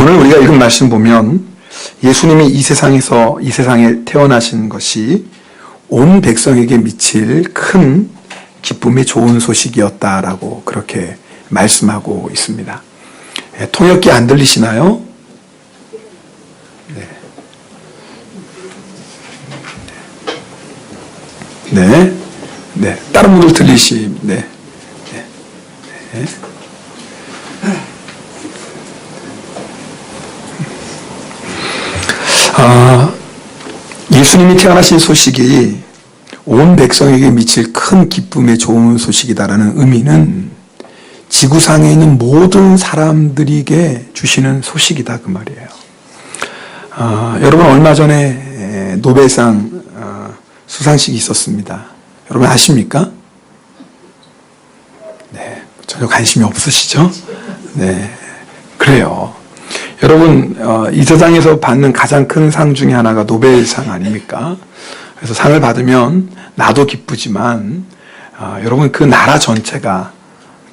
오늘 우리가 읽은 말씀 보면 예수님이 이 세상에 태어나신 것이 온 백성에게 미칠 큰 기쁨의 좋은 소식이었다라고 그렇게 말씀하고 있습니다. 통역기 안 들리시나요? 네. 다른 분들 들리시, 예수님이 태어나신 소식이 온 백성에게 미칠 큰 기쁨의 좋은 소식이다라는 의미는 지구상에 있는 모든 사람들에게 주시는 소식이다 그 말이에요. 여러분 얼마 전에 노벨상 수상식이 있었습니다. 여러분 아십니까? 네, 전혀 관심이 없으시죠? 네, 그래요. 여러분 이 세상에서 받는 가장 큰 상 중에 하나가 노벨상 아닙니까? 그래서 상을 받으면 나도 기쁘지만 여러분 그 나라 전체가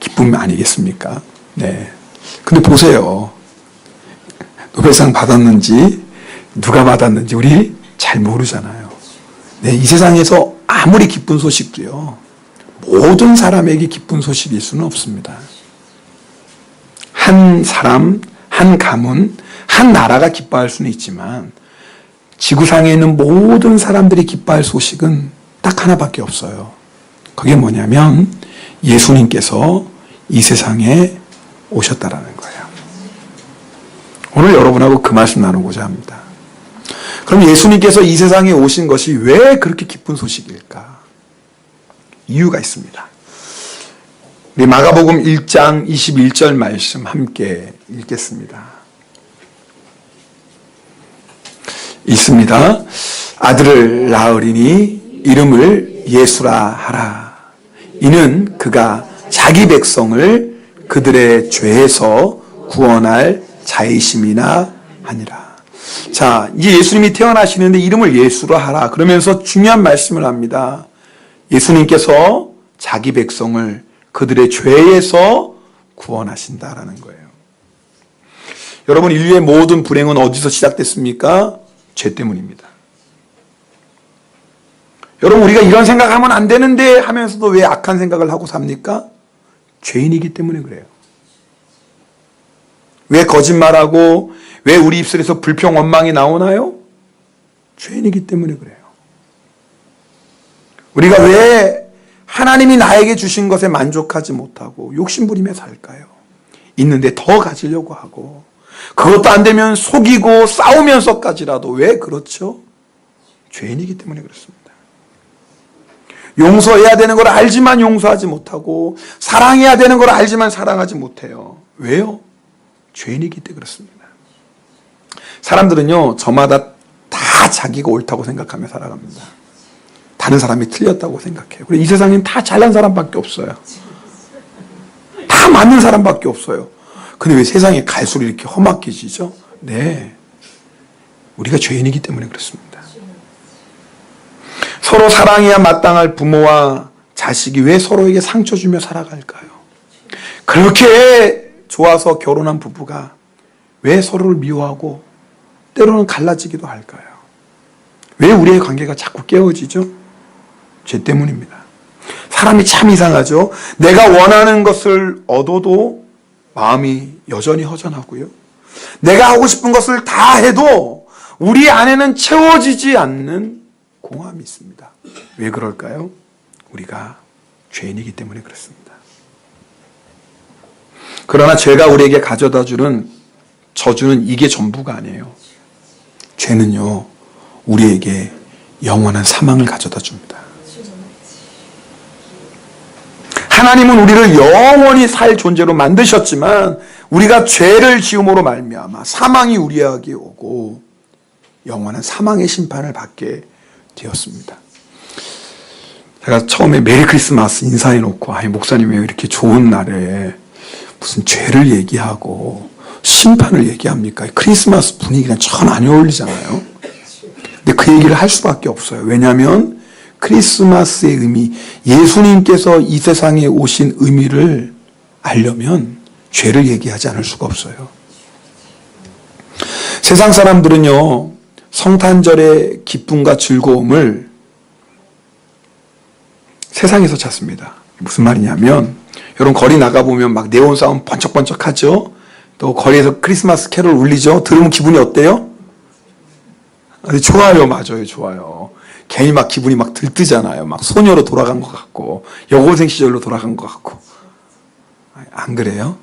기쁨 아니겠습니까? 네. 근데 보세요. 노벨상 받았는지 누가 받았는지 우리 잘 모르잖아요. 네, 이 세상에서 아무리 기쁜 소식도요. 모든 사람에게 기쁜 소식일 수는 없습니다. 한 사람, 한 가문, 한 나라가 기뻐할 수는 있지만 지구상에 있는 모든 사람들이 기뻐할 소식은 딱 하나밖에 없어요. 그게 뭐냐면 예수님께서 이 세상에 오셨다라는 거예요. 오늘 여러분하고 그 말씀 나누고자 합니다. 그럼 예수님께서 이 세상에 오신 것이 왜 그렇게 기쁜 소식일까? 이유가 있습니다. 우리 마가복음 1장 21절 말씀 함께 읽겠습니다. 있습니다. 아들을 낳으리니 이름을 예수라 하라. 이는 그가 자기 백성을 그들의 죄에서 구원할 자이심이나 하니라. 자, 이제 예수님이 태어나시는데 이름을 예수라 하라. 그러면서 중요한 말씀을 합니다. 예수님께서 자기 백성을 그들의 죄에서 구원하신다라는 거예요. 여러분, 인류의 모든 불행은 어디서 시작됐습니까? 죄 때문입니다. 여러분, 우리가 이런 생각하면 안 되는데 하면서도 왜 악한 생각을 하고 삽니까? 죄인이기 때문에 그래요. 왜 거짓말하고 왜 우리 입술에서 불평 원망이 나오나요? 죄인이기 때문에 그래요. 우리가 왜 하나님이 나에게 주신 것에 만족하지 못하고 욕심부리며 살까요? 있는데 더 가지려고 하고 그것도 안 되면 속이고 싸우면서까지라도 왜 그렇죠? 죄인이기 때문에 그렇습니다. 용서해야 되는 걸 알지만 용서하지 못하고 사랑해야 되는 걸 알지만 사랑하지 못해요. 왜요? 죄인이기 때문에 그렇습니다. 사람들은요, 저마다 다 자기가 옳다고 생각하며 살아갑니다. 다른 사람이 틀렸다고 생각해요. 그리고 이 세상엔 다 잘난 사람밖에 없어요. 다 맞는 사람밖에 없어요. 근데 왜 세상에 갈수록 이렇게 험악해지죠? 네, 우리가 죄인이기 때문에 그렇습니다. 서로 사랑해야 마땅할 부모와 자식이 왜 서로에게 상처 주며 살아갈까요? 그렇게 좋아서 결혼한 부부가 왜 서로를 미워하고 때로는 갈라지기도 할까요? 왜 우리의 관계가 자꾸 깨어지죠? 죄 때문입니다. 사람이 참 이상하죠? 내가 원하는 것을 얻어도 마음이 여전히 허전하고요. 내가 하고 싶은 것을 다 해도 우리 안에는 채워지지 않는 공허함이 있습니다. 왜 그럴까요? 우리가 죄인이기 때문에 그렇습니다. 그러나 죄가 우리에게 가져다 주는 저주는 이게 전부가 아니에요. 죄는요, 우리에게 영원한 사망을 가져다 줍니다. 하나님은 우리를 영원히 살 존재로 만드셨지만 우리가 죄를 지음으로 말미암아 사망이 우리에게 오고 영원한 사망의 심판을 받게 되었습니다. 제가 처음에 메리 크리스마스 인사해놓고 목사님 왜 이렇게 좋은 날에 무슨 죄를 얘기하고 심판을 얘기합니까? 크리스마스 분위기랑 전 안 어울리잖아요. 근데 그 얘기를 할 수밖에 없어요. 왜냐하면 크리스마스의 의미, 예수님께서 이 세상에 오신 의미를 알려면 죄를 얘기하지 않을 수가 없어요. 세상 사람들은요, 성탄절의 기쁨과 즐거움을 세상에서 찾습니다. 무슨 말이냐면, 여러분 거리 나가보면 막 네온 사운 번쩍번쩍 하죠? 또 거리에서 크리스마스 캐롤 울리죠? 들으면 기분이 어때요? 좋아요. 맞아요. 좋아요. 괜히 막 기분이 막 들뜨잖아요. 막 소녀로 돌아간 것 같고, 여고생 시절로 돌아간 것 같고. 안 그래요?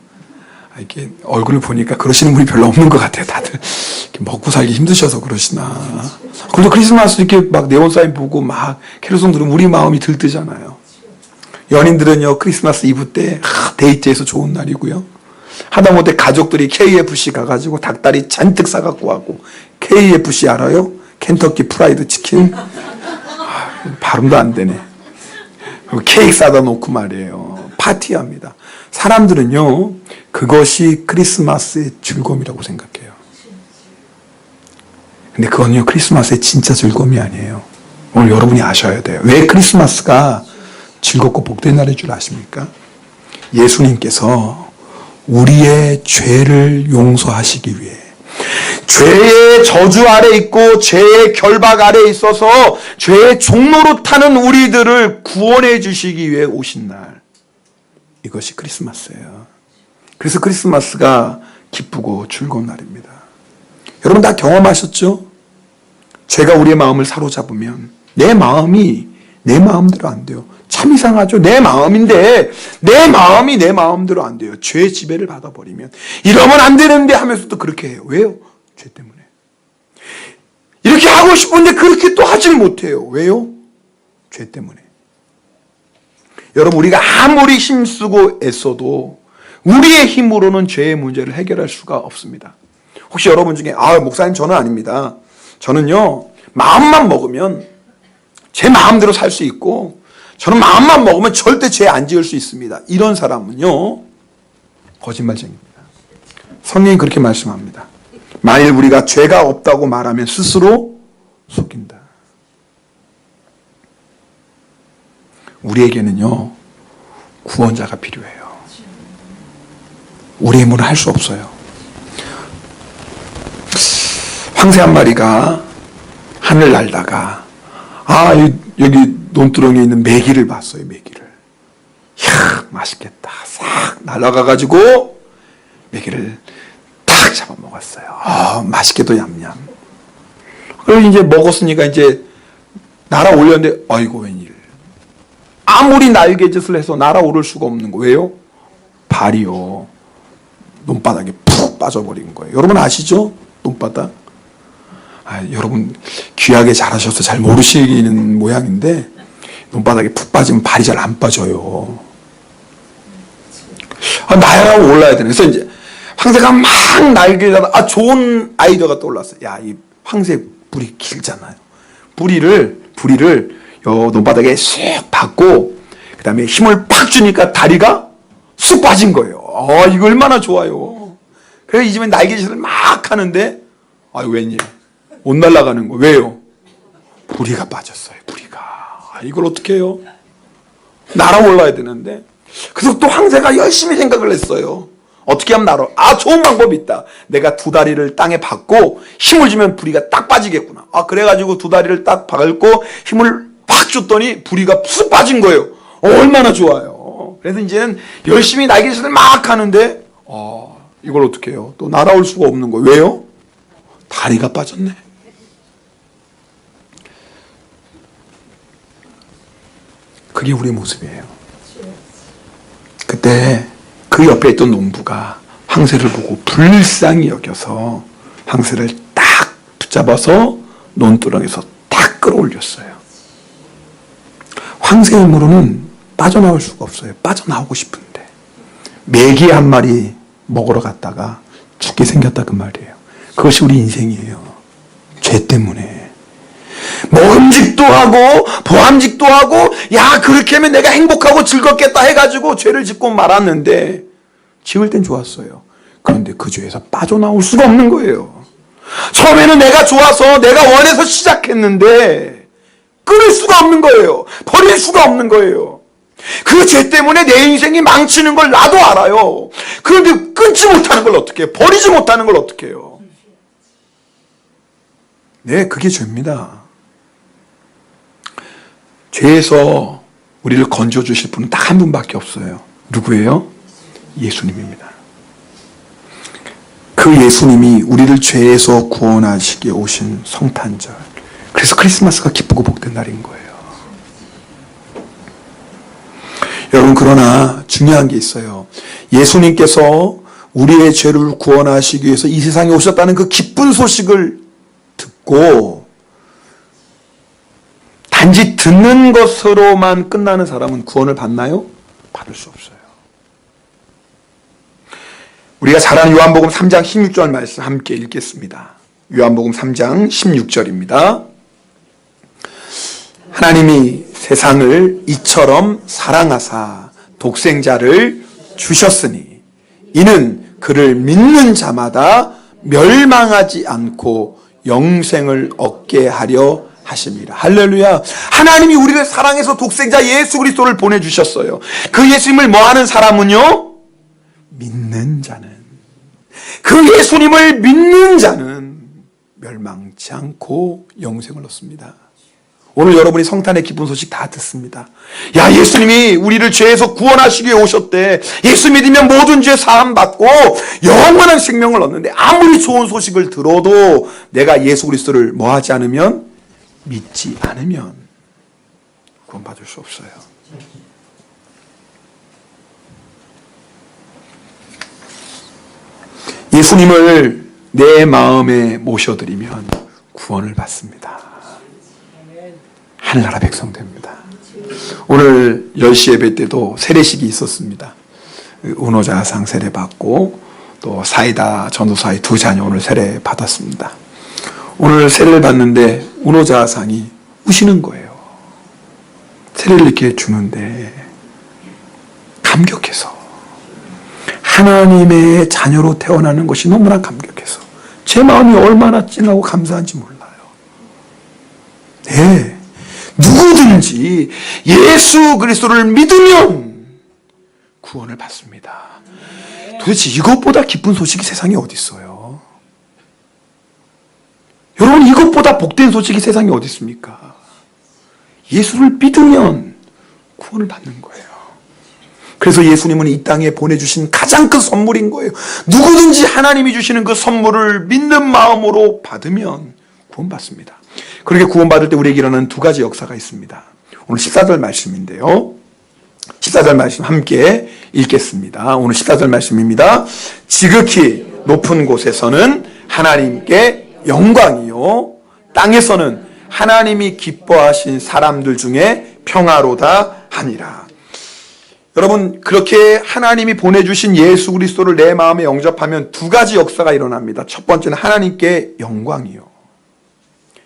이렇게 얼굴을 보니까 그러시는 분이 별로 없는 것 같아요. 다들 먹고 살기 힘드셔서 그러시나. 그래도 크리스마스 이렇게 막 네온 사인 보고 막 캐롤송 들으면 우리 마음이 들뜨잖아요. 연인들은요, 크리스마스 이브 때 데이트해서 좋은 날이고요. 하다못해 가족들이 KFC 가가지고 닭다리 잔뜩 사갖고 하고. KFC 알아요? 켄터키 프라이드 치킨. 발음도 안 되네. 케이크 사다 놓고 말이에요. 파티합니다. 사람들은요, 그것이 크리스마스의 즐거움이라고 생각해요. 근데 그건요, 크리스마스의 진짜 즐거움이 아니에요. 오늘 여러분이 아셔야 돼요. 왜 크리스마스가 즐겁고 복된 날인 줄 아십니까? 예수님께서 우리의 죄를 용서하시기 위해, 죄의 저주 아래 있고 죄의 결박 아래 있어서 죄의 종로로 타는 우리들을 구원해 주시기 위해 오신 날, 이것이 크리스마스예요. 그래서 크리스마스가 기쁘고 즐거운 날입니다. 여러분 다 경험하셨죠? 죄가 우리의 마음을 사로잡으면 내 마음이 내 마음대로 안 돼요. 참 이상하죠? 내 마음인데 내 마음이 내 마음대로 안 돼요. 죄의 지배를 받아버리면 이러면 안 되는데 하면서도 그렇게 해요. 왜요? 죄 때문에. 이렇게 하고 싶은데 그렇게 또 하질 못해요. 왜요? 죄 때문에. 여러분 우리가 아무리 힘쓰고 애써도 우리의 힘으로는 죄의 문제를 해결할 수가 없습니다. 혹시 여러분 중에 목사님 저는 아닙니다. 저는요 마음만 먹으면 제 마음대로 살 수 있고 저는 마음만 먹으면 절대 죄 안 지을 수 있습니다. 이런 사람은요 거짓말쟁입니다. 성경이 그렇게 말씀합니다. 만일 우리가 죄가 없다고 말하면 스스로 속인다. 우리에게는요 구원자가 필요해요. 우리의 힘으로 할 수 없어요. 황새 한 마리가 하늘 날다가 여기 논두렁에 있는 메기를 봤어요. 메기를. 이야 맛있겠다. 싹 날아가가지고 메기를 딱 잡아먹었어요. 맛있게도 얌얌. 그리고 이제 먹었으니까 이제 날아올렸는데 아이고 웬일. 아무리 날개짓을 해서 날아오를 수가 없는 거예요. 왜요? 발이요. 논바닥에 푹 빠져버린 거예요. 여러분 아시죠? 논바닥. 여러분 귀하게 잘하셔서 잘 모르시는 모양인데 논바닥에 푹 빠지면 발이 잘 안 빠져요. 날아가고 올라야 되네. 그래서 이제 황새가 막 날개에다가 좋은 아이디어가 떠올랐어요. 이 황새 부리 길잖아요. 부리를 요 논바닥에 쑥 박고 그 다음에 힘을 팍 주니까 다리가 쑥 빠진 거예요. 이거 얼마나 좋아요. 그래서 이 집에 날개짓을 막 하는데 웬일 못 날아가는 거. 왜요? 부리가 빠졌어요. 부리가. 이걸 어떻게 해요? 날아올라야 되는데. 그래서 또 황새가 열심히 생각을 했어요. 어떻게 하면 날아? 좋은 방법이 있다. 내가 두 다리를 땅에 박고 힘을 주면 부리가 딱 빠지겠구나. 그래가지고 두 다리를 딱 박고 힘을 팍 줬더니 부리가 쑥 빠진 거예요. 얼마나 좋아요. 그래서 이제는 열심히 날개짓을 막 하는데 이걸 어떻게 해요? 또 날아올 수가 없는 거예요. 왜요? 다리가 빠졌네. 그게 우리의 모습이에요. 그때 그 옆에 있던 농부가 황새를 보고 불쌍히 여겨서 황새를 딱 붙잡아서 논두렁에서 딱 끌어올렸어요. 황새의 힘으로는 빠져나올 수가 없어요. 빠져나오고 싶은데 메기 한 마리 먹으러 갔다가 죽게 생겼다 그 말이에요. 그것이 우리 인생이에요. 죄 때문에 먹음직도 하고 보암직도 하고 그렇게 하면 내가 행복하고 즐겁겠다 해가지고 죄를 짓고 말았는데 지을 땐 좋았어요. 그런데 그 죄에서 빠져나올 수가 없는 거예요. 처음에는 내가 좋아서 내가 원해서 시작했는데 끊을 수가 없는 거예요. 버릴 수가 없는 거예요. 그 죄 때문에 내 인생이 망치는 걸 나도 알아요. 그런데 끊지 못하는 걸 어떻게 해요? 버리지 못하는 걸 어떻게 해요? 네, 그게 죄입니다. 죄에서 우리를 건져 주실 분은 딱 한 분밖에 없어요. 누구예요? 예수님입니다. 그 예수님이 우리를 죄에서 구원하시게 오신 성탄절. 그래서 크리스마스가 기쁘고 복된 날인 거예요. 여러분, 그러나 중요한 게 있어요. 예수님께서 우리의 죄를 구원하시기 위해서 이 세상에 오셨다는 그 기쁜 소식을 듣고 단지 듣는 것으로만 끝나는 사람은 구원을 받나요? 받을 수 없어요. 우리가 잘 아는 요한복음 3장 16절 말씀 함께 읽겠습니다. 요한복음 3장 16절입니다. 하나님이 세상을 이처럼 사랑하사 독생자를 주셨으니 이는 그를 믿는 자마다 멸망하지 않고 영생을 얻게 하려 하십니다. 할렐루야. 하나님이 우리를 사랑해서 독생자 예수 그리스도를 보내주셨어요. 그 예수님을 뭐하는 사람은요? 믿는 자는, 그 예수님을 믿는 자는 멸망치 않고 영생을 얻습니다. 오늘 여러분이 성탄의 기쁜 소식 다 듣습니다. 야, 예수님이 우리를 죄에서 구원하시기 위해 오셨대. 예수 믿으면 모든 죄 사함 받고 영원한 생명을 얻는데, 아무리 좋은 소식을 들어도 내가 예수 그리스도를 뭐하지 않으면, 믿지 않으면 구원받을 수 없어요. 예수님을 내 마음에 모셔드리면 구원을 받습니다. 하늘나라 백성 됩니다. 오늘 10시 예배 때도 세례식이 있었습니다. 은호자상 세례 받고 또 사이다 전도사의 두 자녀 오늘 세례 받았습니다. 오늘 세례를 받는데 은호자상이 우시는 거예요. 세례를 이렇게 주는데 감격해서, 하나님의 자녀로 태어나는 것이 너무나 감격해서 제 마음이 얼마나 찡하고 감사한지 몰라요. 네, 누구든지 예수 그리스도를 믿으면 구원을 받습니다. 도대체 이것보다 기쁜 소식이 세상에 어디 있어요? 여러분, 이것보다 복된 소식이 세상에 어디 있습니까? 예수를 믿으면 구원을 받는 거예요. 그래서 예수님은 이 땅에 보내주신 가장 큰 선물인 거예요. 누구든지 하나님이 주시는 그 선물을 믿는 마음으로 받으면 구원받습니다. 그렇게 구원받을 때 우리에게 일어나는 두 가지 역사가 있습니다. 오늘 14절 말씀인데요. 14절 말씀 함께 읽겠습니다. 오늘 14절 말씀입니다. 지극히 높은 곳에서는 하나님께 영광이요, 땅에서는 하나님이 기뻐하신 사람들 중에 평화로다 하니라. 여러분, 그렇게 하나님이 보내주신 예수 그리스도를 내 마음에 영접하면 두 가지 역사가 일어납니다. 첫 번째는 하나님께 영광이요.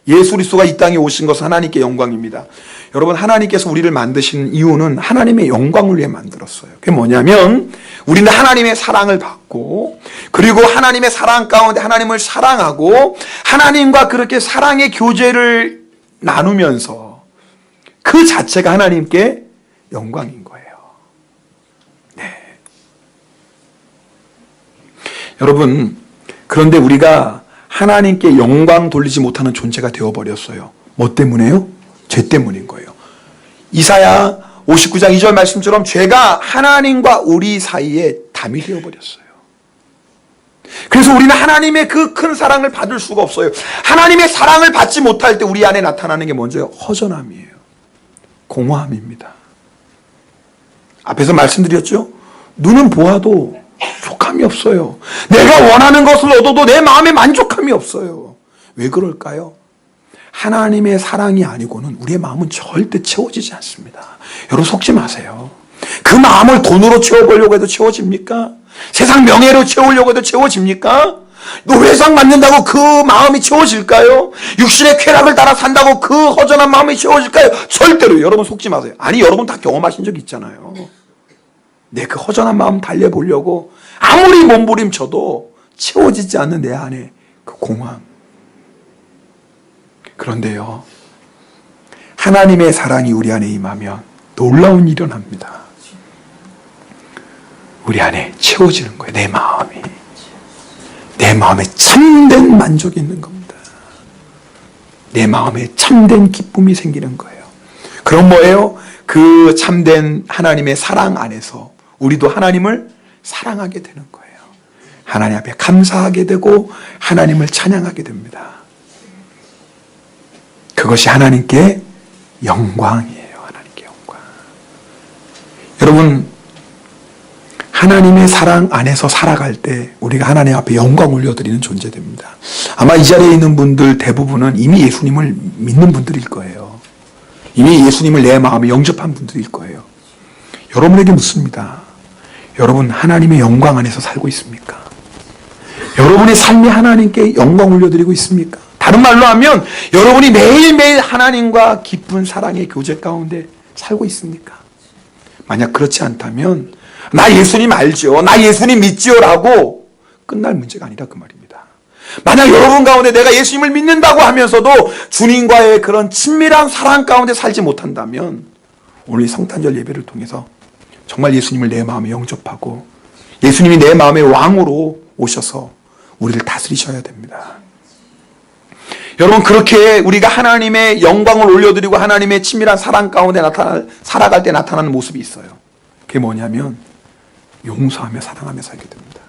예수 그리스도가 이 땅에 오신 것은 하나님께 영광입니다. 여러분, 하나님께서 우리를 만드신 이유는 하나님의 영광을 위해 만들었어요. 그게 뭐냐면, 우리는 하나님의 사랑을 받고, 그리고 하나님의 사랑 가운데 하나님을 사랑하고 하나님과 그렇게 사랑의 교제를 나누면서 그 자체가 하나님께 영광인 거예요. 네. 여러분, 그런데 우리가 하나님께 영광 돌리지 못하는 존재가 되어버렸어요. 뭐 때문에요? 죄 때문인 거예요. 이사야 59장 2절 말씀처럼 죄가 하나님과 우리 사이에 담이 되어버렸어요. 그래서 우리는 하나님의 그 큰 사랑을 받을 수가 없어요. 하나님의 사랑을 받지 못할 때 우리 안에 나타나는 게 먼저요, 허전함이에요. 공허함입니다. 앞에서 말씀드렸죠? 눈은 보아도 족함이 없어요. 내가 원하는 것을 얻어도 내 마음에 만족함이 없어요. 왜 그럴까요? 하나님의 사랑이 아니고는 우리의 마음은 절대 채워지지 않습니다. 여러분, 속지 마세요. 그 마음을 돈으로 채워보려고 해도 채워집니까? 세상 명예로 채우려고 해도 채워집니까? 노회상 받는다고 그 마음이 채워질까요? 육신의 쾌락을 따라 산다고 그 허전한 마음이 채워질까요? 절대로. 여러분, 속지 마세요. 아니, 여러분 다 경험하신 적 있잖아요. 내 그 허전한 마음 달래보려고 아무리 몸부림쳐도 채워지지 않는 내 안에 그 공허함. 그런데요, 하나님의 사랑이 우리 안에 임하면 놀라운 일이 일어납니다. 우리 안에 채워지는 거예요. 내 마음이. 내 마음에 참된 만족이 있는 겁니다. 내 마음에 참된 기쁨이 생기는 거예요. 그럼 뭐예요? 그 참된 하나님의 사랑 안에서 우리도 하나님을 사랑하게 되는 거예요. 하나님 앞에 감사하게 되고 하나님을 찬양하게 됩니다. 그것이 하나님께 영광이에요. 하나님께 영광. 여러분, 하나님의 사랑 안에서 살아갈 때 우리가 하나님 앞에 영광 올려드리는 존재됩니다. 아마 이 자리에 있는 분들 대부분은 이미 예수님을 믿는 분들일 거예요. 이미 예수님을 내 마음에 영접한 분들일 거예요. 여러분에게 묻습니다. 여러분 하나님의 영광 안에서 살고 있습니까? 여러분의 삶이 하나님께 영광 올려드리고 있습니까? 다른 말로 하면 여러분이 매일매일 하나님과 깊은 사랑의 교제 가운데 살고 있습니까? 만약 그렇지 않다면 나 예수님 알죠, 나 예수님 믿지요 라고 끝날 문제가 아니라 그 말입니다. 만약 여러분 가운데 내가 예수님을 믿는다고 하면서도 주님과의 그런 친밀한 사랑 가운데 살지 못한다면 오늘 이 성탄절 예배를 통해서 정말 예수님을 내 마음에 영접하고 예수님이 내 마음의 왕으로 오셔서 우리를 다스리셔야 됩니다. 여러분, 그렇게 우리가 하나님의 영광을 올려드리고 하나님의 친밀한 사랑 가운데 살아갈 때 나타나는 모습이 있어요. 그게 뭐냐면 용서하며 사랑하며 살게 됩니다.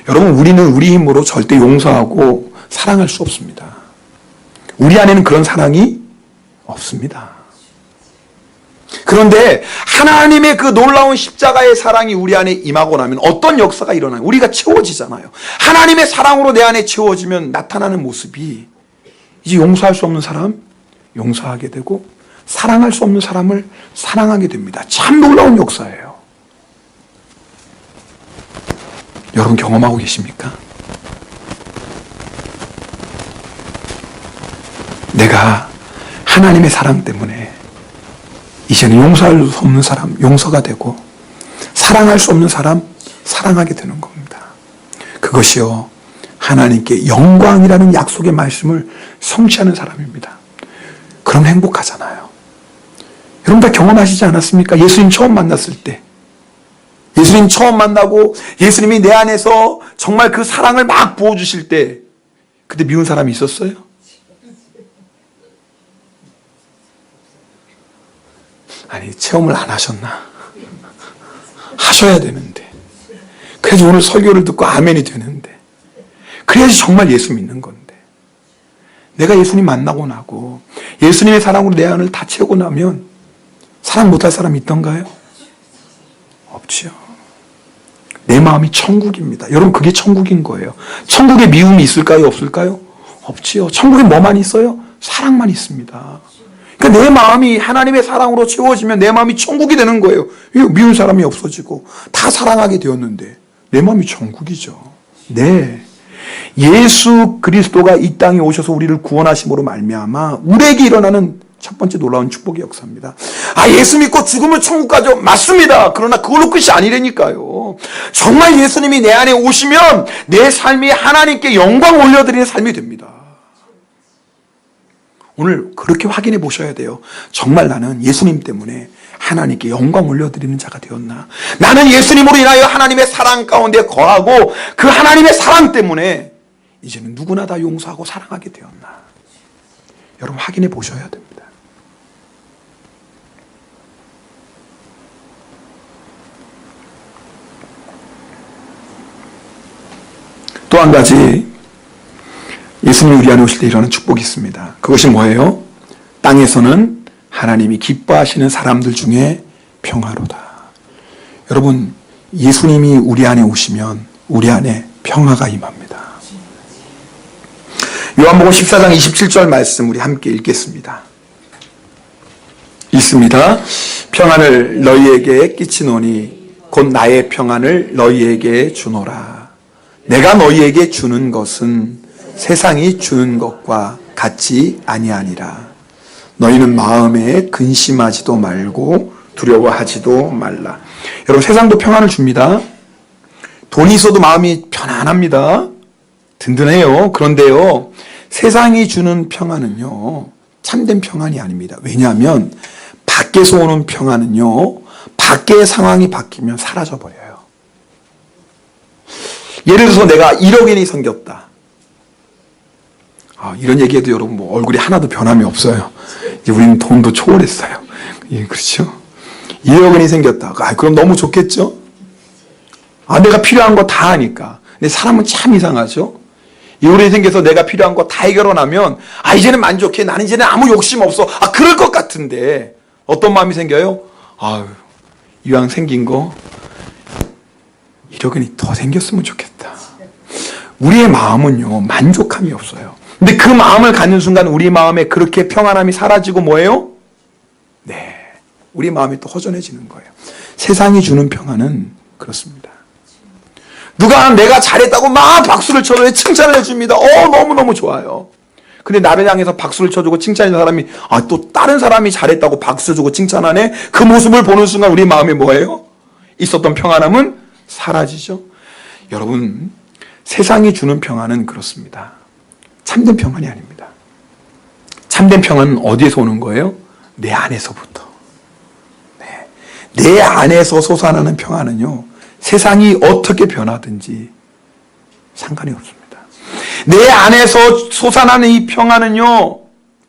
여러분, 우리는 우리 힘으로 절대 용서하고 사랑할 수 없습니다. 우리 안에는 그런 사랑이 없습니다. 그런데 하나님의 그 놀라운 십자가의 사랑이 우리 안에 임하고 나면 어떤 역사가 일어나요? 우리가 채워지잖아요. 하나님의 사랑으로 내 안에 채워지면 나타나는 모습이 이제 용서할 수 없는 사람 용서하게 되고 사랑할 수 없는 사람을 사랑하게 됩니다. 참 놀라운 역사예요. 여러분 경험하고 계십니까? 내가 하나님의 사랑 때문에 이제는 용서할 수 없는 사람 용서가 되고 사랑할 수 없는 사람 사랑하게 되는 겁니다. 그것이요 하나님께 영광이라는 약속의 말씀을 성취하는 사람입니다. 그럼 행복하잖아요. 여러분 다 경험하시지 않았습니까? 예수님 처음 만났을 때, 예수님 처음 만나고 예수님이 내 안에서 정말 그 사랑을 막 부어주실 때 그때 미운 사람이 있었어요? 아니, 체험을 안 하셨나? 하셔야 되는데. 그래서 오늘 설교를 듣고 아멘이 되는데. 그래야지 정말 예수 믿는 건데. 내가 예수님 만나고 나고 예수님의 사랑으로 내 안을 다 채우고 나면 사랑 못할 사람이 있던가요? 없지요. 내 마음이 천국입니다. 여러분 그게 천국인 거예요. 천국에 미움이 있을까요? 없을까요? 없지요. 천국에 뭐만 있어요? 사랑만 있습니다. 그러니까 내 마음이 하나님의 사랑으로 채워지면 내 마음이 천국이 되는 거예요. 미운 사람이 없어지고 다 사랑하게 되었는데 내 마음이 천국이죠. 네, 예수 그리스도가 이 땅에 오셔서 우리를 구원하심으로 말미암아 우리에게 일어나는 첫 번째 놀라운 축복의 역사입니다. 아, 예수 믿고 죽으면 천국 가죠. 맞습니다. 그러나 그걸로 끝이 아니라니까요. 정말 예수님이 내 안에 오시면 내 삶이 하나님께 영광 올려드리는 삶이 됩니다. 오늘 그렇게 확인해 보셔야 돼요. 정말 나는 예수님 때문에 하나님께 영광 올려드리는 자가 되었나? 나는 예수님으로 인하여 하나님의 사랑 가운데 거하고 그 하나님의 사랑 때문에 이제는 누구나 다 용서하고 사랑하게 되었나? 여러분 확인해 보셔야 됩니다. 또 한 가지 예수님이 우리 안에 오실 때 일어나는 축복이 있습니다. 그것이 뭐예요? 땅에서는 하나님이 기뻐하시는 사람들 중에 평화로다. 여러분 예수님이 우리 안에 오시면 우리 안에 평화가 임합니다. 요한복음 14장 27절 말씀 우리 함께 읽겠습니다. 읽습니다. 평안을 너희에게 끼치노니 곧 나의 평안을 너희에게 주노라. 내가 너희에게 주는 것은 세상이 주는 것과 같이 아니하니라. 너희는 마음에 근심하지도 말고 두려워하지도 말라. 여러분 세상도 평안을 줍니다. 돈이 있어도 마음이 편안합니다. 든든해요. 그런데요 세상이 주는 평안은요 참된 평안이 아닙니다. 왜냐하면 밖에서 오는 평안은요 밖의 상황이 바뀌면 사라져버려요. 예를 들어서 내가 1억 원이 생겼다. 이런 얘기해도 여러분 뭐 얼굴이 하나도 변함이 없어요. 이제 우리는 돈도 초월했어요. 예, 그렇죠? 2억 원이 생겼다. 그럼 너무 좋겠죠? 내가 필요한 거 다 하니까. 근데 사람은 참 이상하죠? 2억 원이 생겨서 내가 필요한 거 다 해결하면 이제는 만족해. 나는 이제는 아무 욕심 없어. 그럴 것 같은데 어떤 마음이 생겨요? 이왕 생긴 거 1억 원이 더 생겼으면 좋겠다. 우리의 마음은요, 만족함이 없어요. 근데 그 마음을 갖는 순간 우리 마음에 그렇게 평안함이 사라지고 뭐예요? 네, 우리 마음이 또 허전해지는 거예요. 세상이 주는 평안은 그렇습니다. 누가 내가 잘했다고 막 박수를 쳐줘요. 칭찬을 해줍니다. 너무너무 좋아요. 근데 나를 향해서 박수를 쳐주고 칭찬해주는 사람이 또 다른 사람이 잘했다고 박수주고 칭찬하네. 그 모습을 보는 순간 우리 마음에 뭐예요? 있었던 평안함은 사라지죠. 여러분, 세상이 주는 평안은 그렇습니다. 참된 평안이 아닙니다. 참된 평안은 어디에서 오는 거예요? 내 안에서부터. 내 안에서 솟아나는 평안은요, 세상이 어떻게 변하든지 상관이 없습니다. 내 안에서 솟아나는 이 평안은요,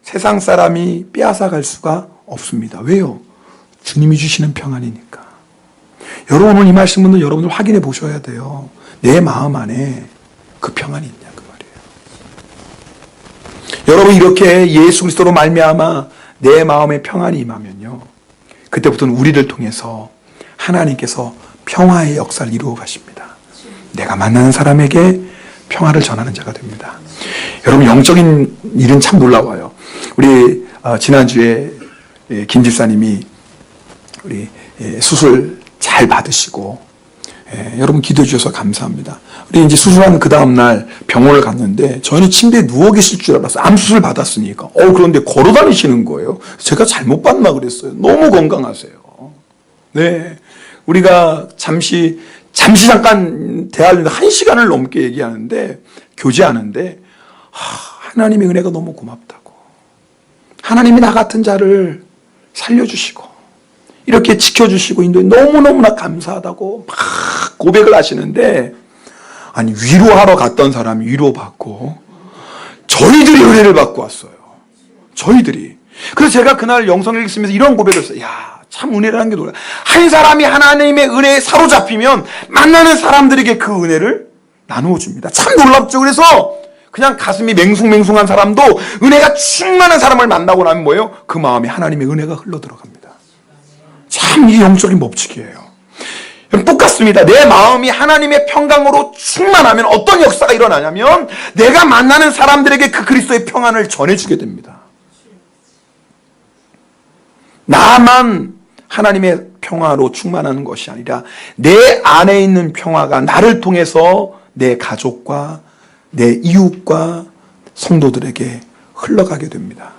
세상 사람이 빼앗아갈 수가 없습니다. 왜요? 주님이 주시는 평안이니까. 여러분, 오늘 이 말씀은 여러분들 확인해 보셔야 돼요. 내 마음 안에 그 평안이 있냐 그 말이에요. 여러분, 이렇게 예수 그리스도로 말미암아 내 마음에 평안이 임하면요, 그때부터는 우리를 통해서 하나님께서 평화의 역사를 이루어 가십니다. 내가 만나는 사람에게 평화를 전하는 자가 됩니다. 여러분, 영적인 일은 참 놀라워요. 우리 지난주에 김 집사님이 우리 수술 잘 받으시고, 여러분 기도해 주셔서 감사합니다. 우리 이제 수술한 그 다음날 병원을 갔는데 저희는 침대에 누워 계실 줄 알았어요. 암 수술 받았으니까. 그런데 걸어 다니시는 거예요. 제가 잘못 봤나 그랬어요. 너무 건강하세요. 네, 우리가 잠시 잠깐 대화를 1시간을 넘게 얘기하는데, 교제하는데, 하나님의 은혜가 너무 고맙다고. 하나님이 나 같은 자를 살려주시고, 이렇게 지켜주시고, 너무너무나 감사하다고 막 고백을 하시는데, 위로하러 갔던 사람이 위로받고, 저희들이 은혜를 받고 왔어요. 저희들이. 그래서 제가 그날 영성을 읽으면서 이런 고백을 했어요. 참 은혜라는 게 놀라요. 한 사람이 하나님의 은혜에 사로잡히면 만나는 사람들에게 그 은혜를 나누어 줍니다. 참 놀랍죠. 그래서 그냥 가슴이 맹숭맹숭한 사람도 은혜가 충만한 사람을 만나고 나면 뭐예요? 그 마음에 하나님의 은혜가 흘러들어갑니다. 참 이게 영적인 법칙이에요. 똑같습니다. 내 마음이 하나님의 평강으로 충만하면 어떤 역사가 일어나냐면, 내가 만나는 사람들에게 그 그리스도의 평안을 전해주게 됩니다. 나만 하나님의 평화로 충만하는 것이 아니라 내 안에 있는 평화가 나를 통해서 내 가족과 내 이웃과 성도들에게 흘러가게 됩니다.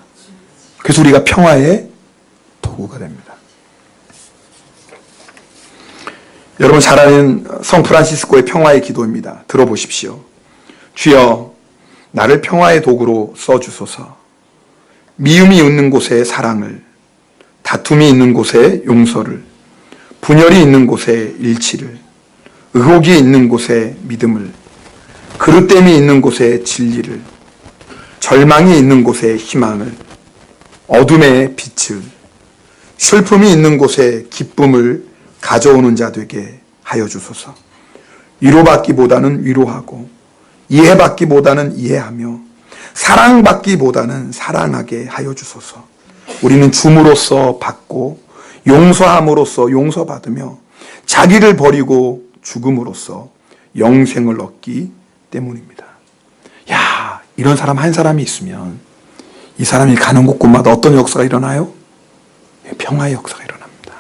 그래서 우리가 평화의 도구가 됩니다. 여러분 잘 아는 성 프란시스코의 평화의 기도입니다. 들어보십시오. 주여, 나를 평화의 도구로 써주소서. 미움이 있는 곳에 사랑을, 다툼이 있는 곳에 용서를, 분열이 있는 곳에 일치를, 의혹이 있는 곳에 믿음을, 그릇됨이 있는 곳에 진리를, 절망이 있는 곳에 희망을, 어둠의 빛을, 슬픔이 있는 곳에 기쁨을 가져오는 자 되게 하여 주소서. 위로받기보다는 위로하고, 이해받기보다는 이해하며, 사랑받기보다는 사랑하게 하여 주소서. 우리는 줌으로써 받고, 용서함으로써 용서받으며, 자기를 버리고 죽음으로써 영생을 얻기 때문입니다. 이런 사람 한 사람이 있으면 이 사람이 가는 곳곳마다 어떤 역사가 일어나요? 평화의 역사가 일어납니다.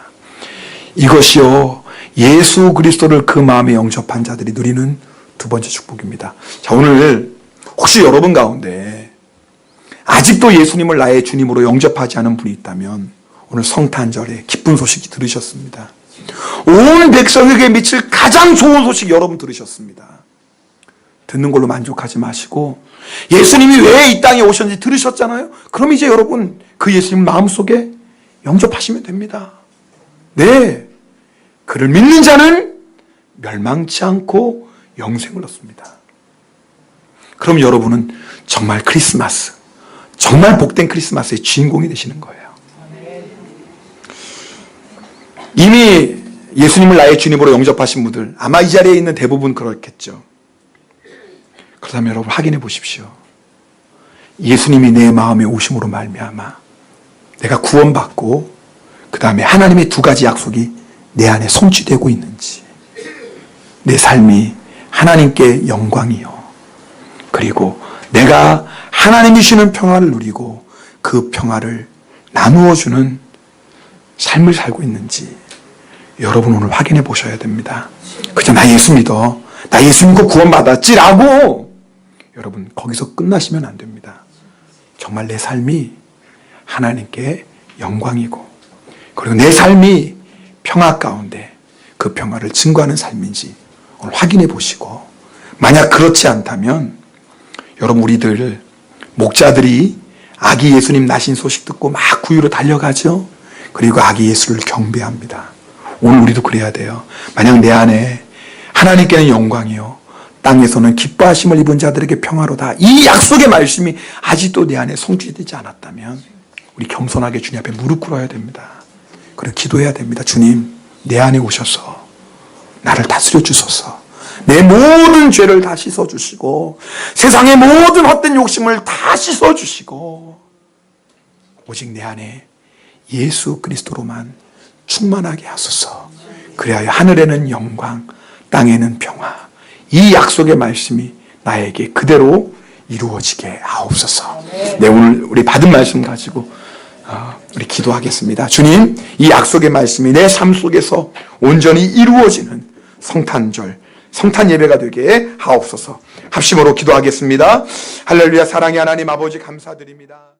이것이요, 예수 그리스도를 그 마음에 영접한 자들이 누리는 두 번째 축복입니다. 자, 오늘 혹시 여러분 가운데 아직도 예수님을 나의 주님으로 영접하지 않은 분이 있다면, 오늘 성탄절에 기쁜 소식이 들으셨습니다. 온 백성에게 미칠 가장 좋은 소식 여러분 들으셨습니다. 듣는 걸로 만족하지 마시고 예수님이 왜 이 땅에 오셨는지 들으셨잖아요. 그럼 이제 여러분 그 예수님 마음속에 영접하시면 됩니다. 네, 그를 믿는 자는 멸망치 않고 영생을 얻습니다. 그럼 여러분은 정말 크리스마스, 정말 복된 크리스마스의 주인공이 되시는 거예요. 이미 예수님을 나의 주님으로 영접하신 분들, 아마 이 자리에 있는 대부분 그렇겠죠. 그렇다면 여러분 확인해 보십시오. 예수님이 내 마음에 오심으로 말미암아 내가 구원받고 그 다음에 하나님의 두 가지 약속이 내 안에 성취되고 있는지, 내 삶이 하나님께 영광이요, 그리고 내가 하나님이 주시는 평화를 누리고 그 평화를 나누어 주는 삶을 살고 있는지 여러분 오늘 확인해 보셔야 됩니다. 그저 나 예수 믿어, 나 예수 믿고 구원받았지라고 여러분 거기서 끝나시면 안 됩니다. 정말 내 삶이 하나님께 영광이고, 그리고 내 삶이 평화 가운데 그 평화를 증거하는 삶인지 오늘 확인해 보시고, 만약 그렇지 않다면 여러분, 우리들 목자들이 아기 예수님 나신 소식 듣고 막 구유로 달려가죠. 그리고 아기 예수를 경배합니다. 오늘 우리도 그래야 돼요. 만약 내 안에 하나님께는 영광이요, 땅에서는 기뻐하심을 입은 자들에게 평화로다, 이 약속의 말씀이 아직도 내 안에 성취되지 않았다면 우리 겸손하게 주님 앞에 무릎 꿇어야 됩니다. 그리고 기도해야 됩니다. 주님, 내 안에 오셔서 나를 다스려 주소서. 내 모든 죄를 다 씻어주시고 세상의 모든 헛된 욕심을 다 씻어주시고 오직 내 안에 예수 그리스도로만 충만하게 하소서. 그래야 하늘에는 영광, 땅에는 평화, 이 약속의 말씀이 나에게 그대로 이루어지게 하옵소서. 네, 오늘 우리 받은 말씀 가지고 우리 기도하겠습니다. 주님, 이 약속의 말씀이 내 삶 속에서 온전히 이루어지는 성탄절, 성탄 예배가 되게 하옵소서. 합심으로 기도하겠습니다. 할렐루야. 사랑의 하나님 아버지 감사드립니다.